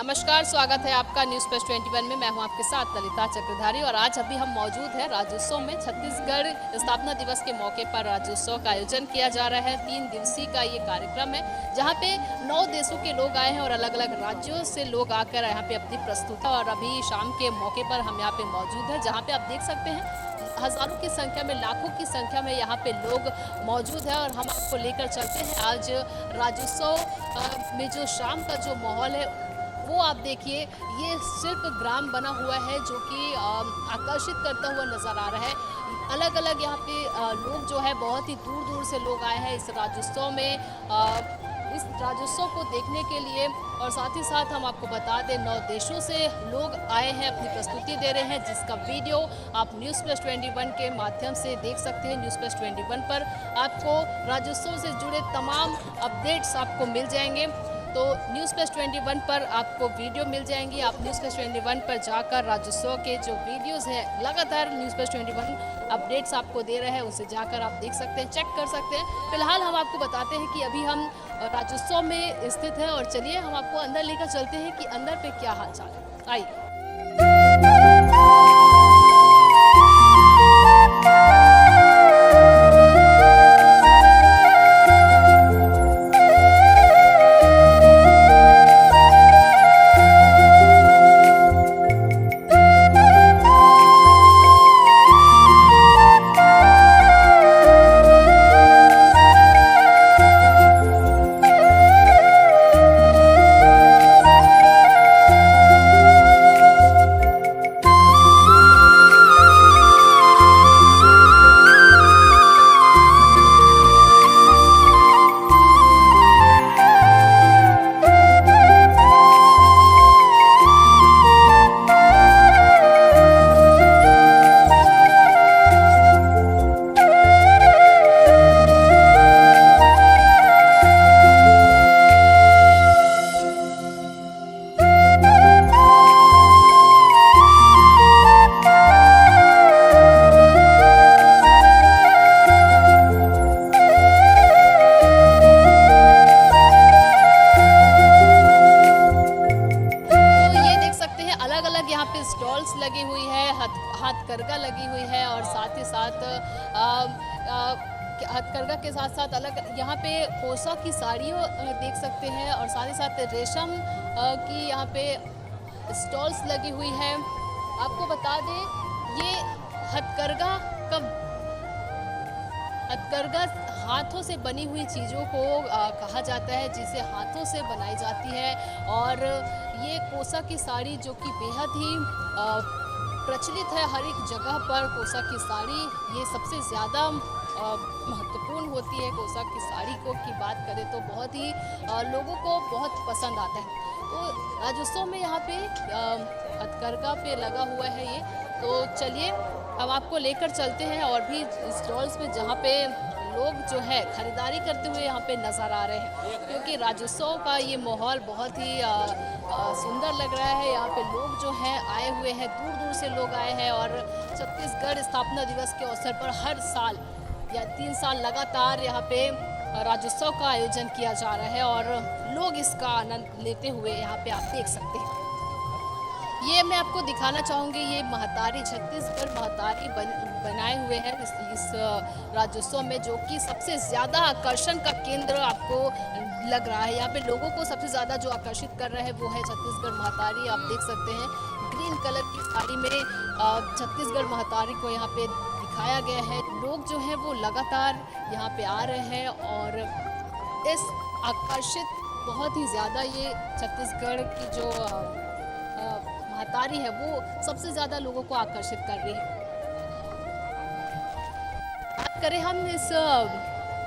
नमस्कार, स्वागत है आपका न्यूज़ प्लस 21 में। मैं हूं आपके साथ ललिता चक्रधारी और आज अभी हम मौजूद हैं राज्योत्सव में। छत्तीसगढ़ स्थापना दिवस के मौके पर राज्योत्सव का आयोजन किया जा रहा है। 3 दिवसीय का ये कार्यक्रम है जहां पे 9 देशों के लोग आए हैं और अलग अलग राज्यों से लोग आकर यहाँ पे अपनी प्रस्तुति, और अभी शाम के मौके पर हम यहाँ पे मौजूद हैं जहाँ पे आप देख सकते हैं हजारों की संख्या में, लाखों की संख्या में यहाँ पे लोग मौजूद हैं। और हम आपको लेकर चलते हैं आज राज्योत्सव में जो शाम का जो माहौल है वो आप देखिए। ये शिल्प ग्राम बना हुआ है जो कि आकर्षित करता हुआ नज़र आ रहा है। अलग अलग यहाँ पे लोग जो है बहुत ही दूर दूर से लोग आए हैं इस राज्योत्सव में, इस राज्योत्सव को देखने के लिए। और साथ ही साथ हम आपको बता दें 9 देशों से लोग आए हैं, अपनी प्रस्तुति दे रहे हैं, जिसका वीडियो आप न्यूज़ प्लस 21 के माध्यम से देख सकते हैं। न्यूज़ प्लस 21 पर आपको राज्योत्सव से जुड़े तमाम अपडेट्स आपको मिल जाएंगे। तो न्यूज़ प्लस 21 पर आपको वीडियो मिल जाएंगी। आप न्यूज़ प्लस 21 पर जाकर राज्योत्सव के जो वीडियोस हैं, लगातार न्यूज़ प्लस 21 अपडेट्स आपको दे रहे हैं, उसे जाकर आप देख सकते हैं, चेक कर सकते हैं। फिलहाल हम आपको बताते हैं कि अभी हम राज्योत्सव में स्थित हैं और चलिए हम आपको अंदर लेकर चलते हैं कि अंदर पे क्या हाल चाल है। आइए। यहाँ पे स्टॉल्स लगी हुई है, हथकरघा लगी हुई है और साथ ही साथ हथकरघा के साथ साथ अलग यहाँ पे कोसा की साड़ियों देख सकते हैं और साथ ही साथ रेशम की यहाँ पे स्टॉल्स लगी हुई है। आपको बता दें ये हथकरघा हाथों से बनी हुई चीज़ों को कहा जाता है, जिसे हाथों से बनाई जाती है। और ये कोसा की साड़ी जो कि बेहद ही प्रचलित है, हर एक जगह पर कोसा की साड़ी ये सबसे ज़्यादा महत्वपूर्ण होती है। कोसा की साड़ी की बात करें तो बहुत ही लोगों को बहुत पसंद आता है। तो राज्योत्सव में यहाँ पे हथकरघा पे लगा हुआ है ये। तो चलिए हम आपको लेकर चलते हैं और भी स्टॉल्स पे जहाँ पे लोग जो है खरीदारी करते हुए यहाँ पे नज़र आ रहे हैं, क्योंकि राज्योत्सव का ये माहौल बहुत ही सुंदर लग रहा है। यहाँ पे लोग जो हैं आए हुए हैं, दूर दूर से लोग आए हैं और छत्तीसगढ़ स्थापना दिवस के अवसर पर हर साल या 3 साल लगातार यहाँ पे राज्योत्सव का आयोजन किया जा रहा है और लोग इसका आनंद लेते हुए यहाँ पे आप देख सकते हैं। ये मैं आपको दिखाना चाहूँगी, ये महतारी, छत्तीसगढ़ महतारी बनाए हुए हैं इस राज्योत्सव में, जो कि सबसे ज़्यादा आकर्षण का केंद्र आपको लग रहा है। यहाँ पे लोगों को सबसे ज़्यादा जो आकर्षित कर रहा है वो है छत्तीसगढ़ महतारी। आप देख सकते हैं ग्रीन कलर की साड़ी में छत्तीसगढ़ महतारी को यहाँ पे दिखाया गया है। लोग जो हैं वो लगातार यहाँ पे आ रहे हैं और इस आकर्षित बहुत ही ज़्यादा ये छत्तीसगढ़ की जो महतारी है वो सबसे ज़्यादा लोगों को आकर्षित कर रही है। बात करें हम इस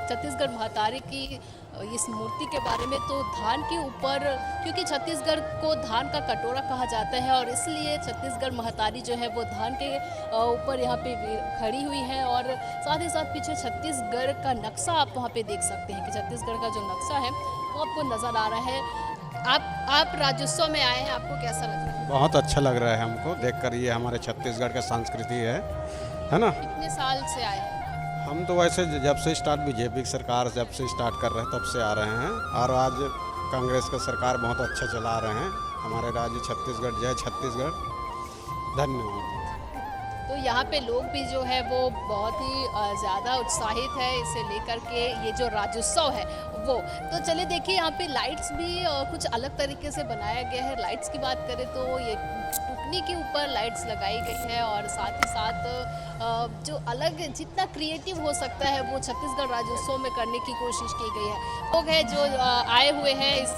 छत्तीसगढ़ महतारी की इस मूर्ति के बारे में, तो धान के ऊपर, क्योंकि छत्तीसगढ़ को धान का कटोरा कहा जाता है और इसलिए छत्तीसगढ़ महतारी जो है वो धान के ऊपर यहाँ पे खड़ी हुई है। और साथ ही साथ पीछे छत्तीसगढ़ का नक्शा आप वहाँ पे देख सकते हैं कि छत्तीसगढ़ का जो नक्शा है वो आपको नज़र आ रहा है। आप राज्योत्सव में आए हैं, आपको कैसा लग रहा है? बहुत अच्छा लग रहा है हमको देखकर। ये हमारे छत्तीसगढ़ का संस्कृति है ना। कितने साल से आए हैं? हम तो वैसे जब से स्टार्ट बीजेपी की सरकार जब से स्टार्ट कर रहे हैं तब से आ रहे हैं, और आज कांग्रेस का सरकार बहुत अच्छा चला रहे हैं। हमारे राज्य छत्तीसगढ़, जय छत्तीसगढ़। धन्यवाद। तो यहाँ पे लोग भी जो है वो बहुत ही ज़्यादा उत्साहित है इसे लेकर के, ये जो राज्योत्सव है वो। तो चलिए देखिए, यहाँ पे लाइट्स भी कुछ अलग तरीके से बनाया गया है। लाइट्स की बात करें तो ये टुकनी के ऊपर लाइट्स लगाई गई है और साथ ही साथ जो अलग जितना क्रिएटिव हो सकता है वो छत्तीसगढ़ राज्योत्सव में करने की कोशिश की गई है। लोग हैं जो आए हुए हैं इस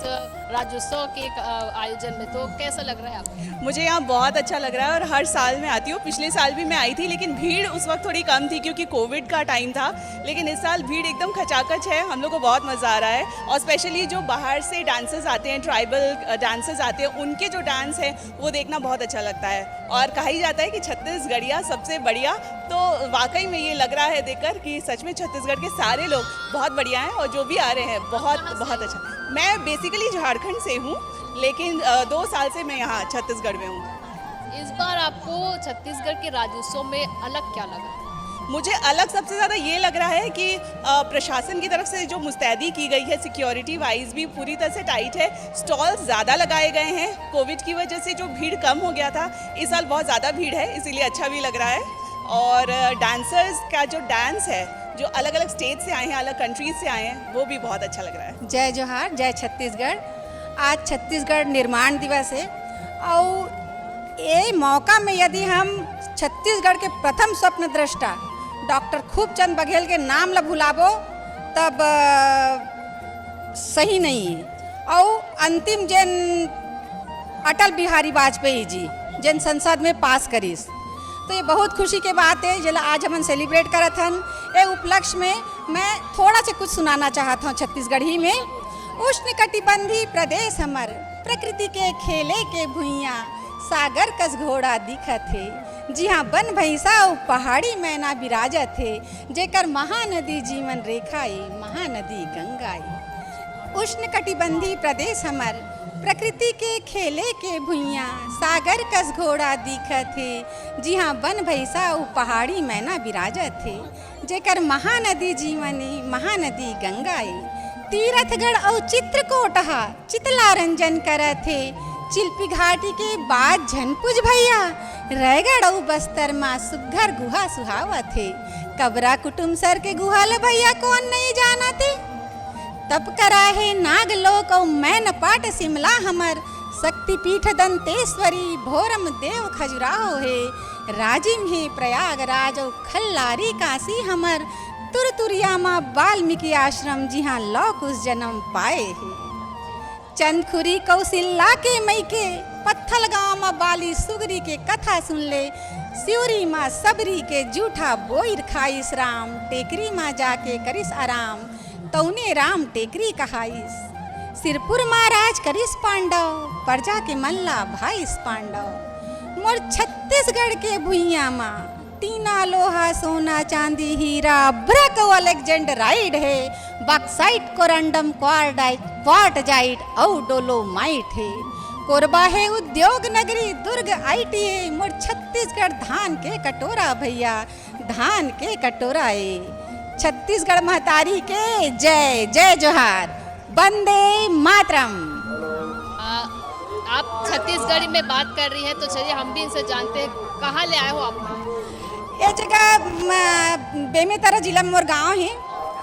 राज्योत्सव के आयोजन में, तो कैसा लग रहा है आपको? मुझे यहाँ बहुत अच्छा लग रहा है और हर साल मैं आती हूँ। पिछले साल भी मैं आई थी, लेकिन भीड़ उस वक्त थोड़ी कम थी क्योंकि कोविड का टाइम था, लेकिन इस साल भीड़ एकदम खचाखच है। हम लोग को बहुत मज़ा आ रहा है और स्पेशली जो बाहर से डांसर्स आते हैं, ट्राइबल डांसर्स आते हैं, उनके जो डांस है वो देखना बहुत अच्छा लगता है। और कहा ही जाता है कि छत्तीसगढ़िया सबसे बढ़िया, तो वाकई में ये लग रहा है देखकर कि सच में छत्तीसगढ़ के सारे लोग बहुत बढ़िया हैं और जो भी आ रहे हैं बहुत अच्छा। मैं बेसिकली झारखंड से हूँ, लेकिन 2 साल से मैं यहाँ छत्तीसगढ़ में हूँ। इस बार आपको छत्तीसगढ़ के राज्योत्सव में अलग क्या लगा? मुझे अलग सबसे ज़्यादा ये लग रहा है कि प्रशासन की तरफ से जो मुस्तैदी की गई है, सिक्योरिटी वाइज भी पूरी तरह से टाइट है। स्टॉल्स ज़्यादा लगाए गए हैं। कोविड की वजह से जो भीड़ कम हो गया था, इस साल बहुत ज़्यादा भीड़ है, इसीलिए अच्छा भी लग रहा है। और डांसर्स का जो डांस है, जो अलग अलग स्टेट से आए हैं, अलग कंट्रीज से आए हैं, वो भी बहुत अच्छा लग रहा है। जय जोहार, जय छत्तीसगढ़। आज छत्तीसगढ़ निर्माण दिवस है और ये मौका में यदि हम छत्तीसगढ़ के प्रथम स्वप्न दृष्टा डॉक्टर खूबचंद बघेल के नाम ला भुलाबो तब सही नहीं है। और अंतिम जन अटल बिहारी वाजपेयी जी जन संसद में पास करीस, तो ये बहुत खुशी के बात है जिला आज हम सेलिब्रेट करत हन। ये उपलक्ष्य में मैं थोड़ा से कुछ सुनाना चाहता हूँ छत्तीसगढ़ी में। उष्ण कटिबंधी प्रदेश हमर, प्रकृति के खेले के भुइयाँ, सागर कस घोड़ा दिखत है, जी हाँ बन भैंसा और पहाड़ी मैना बिराजत है, जेकर महानदी जीवन रेखाई, महानदी गंगाई। उष्ण कटिबंधी प्रदेश हमर, प्रकृति के खेले के भुइयाँ, सागर कस घोड़ा दिखत है, जी हाँ बन भैंसा और पहाड़ी मैना बिराजत है, जेकर महानदी जीवनी, महानदी गंगाई। तीरथगढ़ और चित्रकोट चितला रंजन करत है, चिल्पी घाटी के बाद झनपुज भैया, रायगढ़ और बस्तर माँ सुघर गुहा सुहावत है, कबरा कुटुम सर के गुहा ल भैया कौन नहीं जाना थे। तप करा है नागलोक और मैन पाट शिमला हमर, शक्तिपीठ दंतेश्वरी भोरम देव खजुराहो है, राजिम है प्रयागराज और खल्लारी काशी हमर, तुरतुरिया माँ वाल्मीकि आश्रम जी हाँ लौक उस जन्म पाए है। चंदखुरी कौशिल्ला के मई के पत्थल गाँव में बाली सुगरी के कथा सुन ले, सिवरी माँ सबरी के जूठा बोइर खाइस राम, टेकरी माँ जाके करिस आराम, तौने राम टेकरी कहाइस। सिरपुर महाराज करिस पांडव, प्रजा के मल्ला भाईस पांडव। मोर छत्तीसगढ़ के भुइयाँ माँ टीना लोहा सोना चांदी हीरा ब्रक अलेक्जेंडराइड है, बक्साइट कोरंडम क्वार्टजाइट और डोलोमाइट है, कोरबा है उद्योग नगरी दुर्ग ITA। मोर छत्तीसगढ़ धान के कटोरा भैया, धान के कटोरा है। छत्तीसगढ़ महतारी के जय जय जोहार, वंदे मातरम। आप छत्तीसगढ़ी में बात कर रही हैं, तो चलिए हम भी इनसे जानते हैं, कहाँ ले आए हो आप? ये जगह बेमेतरा जिला में मोर गाँव है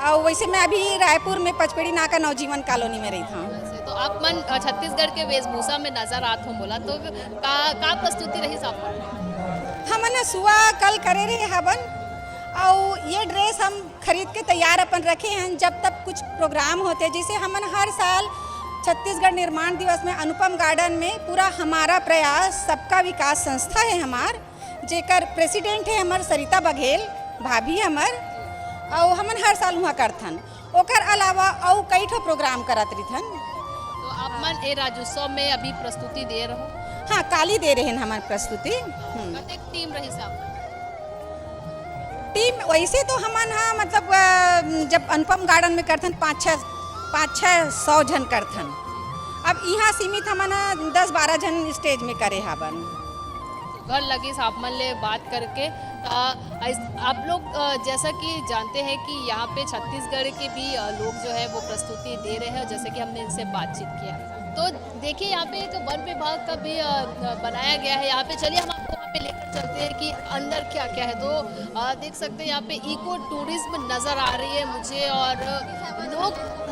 और वैसे मैं अभी रायपुर में पचपेड़ी नाका नवजीवन कॉलोनी में रही हूँ। तो आप मन छत्तीसगढ़ के वेशभूषा में नजर आत हो बोला, तो का प्रस्तुति रही साहब? हमने सुबह कल करे रहे हवन और ये ड्रेस हम खरीद के तैयार अपन रखे हैं जब तक कुछ प्रोग्राम होते, जैसे हमन हर साल छत्तीसगढ़ निर्माण दिवस में अनुपम गार्डन में पूरा हमारा प्रयास सबका विकास संस्था है हमार, जेकर प्रेसिडेंट है हमार सरिता बघेल भाभी हमर, और हमन हर साल वहाँ करथन। ओकर अलावा और कई ठो प्रोग्राम करत रहिथन। तो आप मन ए राज्योत्सव में अभी प्रस्तुति दे रहो? हाँ, काली दे रहे हैं हमारी प्रस्तुति। कतेक टीम रही साहब? टीम वैसे तो हमन हाँ मतलब जब अनुपम गार्डन में करथन 500-600 जन करथन। अब यहाँ सीमित हमन 10-12 जन स्टेज में करे हवन। घर लगी सापमन ले बात करके आप लोग जैसा कि जानते हैं कि यहाँ पे छत्तीसगढ़ के भी लोग जो है वो प्रस्तुति दे रहे हैं, जैसे कि हमने इनसे बातचीत किया। तो देखिए यहाँ पे एक वन विभाग का भी बनाया गया है यहाँ पे। चलिए हम आपको वहाँ पे लेकर चलते हैं कि अंदर क्या क्या है। तो देख सकते हैं यहाँ पे इको टूरिज्म नज़र आ रही है मुझे, और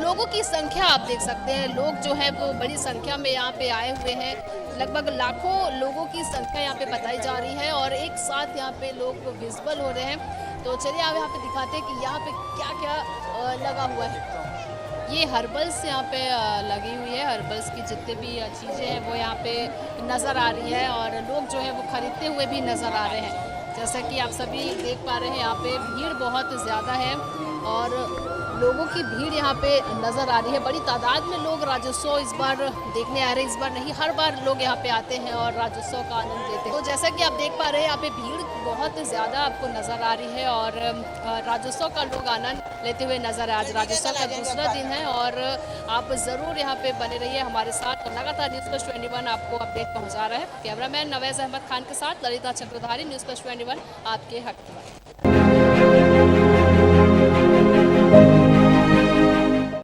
लोगों की संख्या आप देख सकते हैं। लोग जो है वो बड़ी संख्या में यहाँ पे आए हुए हैं, लगभग लाखों लोगों की संख्या यहाँ पे बताई जा रही है, और एक साथ यहाँ पे लोग विजिबल हो रहे हैं। तो चलिए आप यहाँ पे दिखाते हैं कि यहाँ पे क्या क्या लगा हुआ है। ये हर्बल्स यहाँ पे लगी हुई है, हर्बल्स की जितने भी चीज़ें हैं वो यहाँ पे नज़र आ रही है, और लोग जो है वो खरीदते हुए भी नज़र आ रहे हैं। जैसा कि आप सभी देख पा रहे हैं यहाँ पे भीड़ बहुत ज़्यादा है, और लोगों की भीड़ यहाँ पे नज़र आ रही है। बड़ी तादाद में लोग राज्योत्सव इस बार देखने आ रहे हैं। इस बार नहीं, हर बार लोग यहाँ पे आते हैं और राज्योत्सव का आनंद लेते हैं। तो जैसा कि आप देख पा रहे हैं यहाँ पे भीड़ बहुत ज़्यादा आपको नज़र आ रही है, और राज्योत्सव का लोग आनंद लेते हुए नज़र आ। आज राज्योत्सव का दूसरा दिन है, और आप ज़रूर यहाँ पे बने रहिए हमारे साथ। और लगातार न्यूज़ प्लस 21 आपको अपडेट पहुँचा रहा है। कैमरामैन नवेज़ अहमद खान के साथ ललिता चक्रधारी, न्यूज़ प्लस 21 आपके हक में।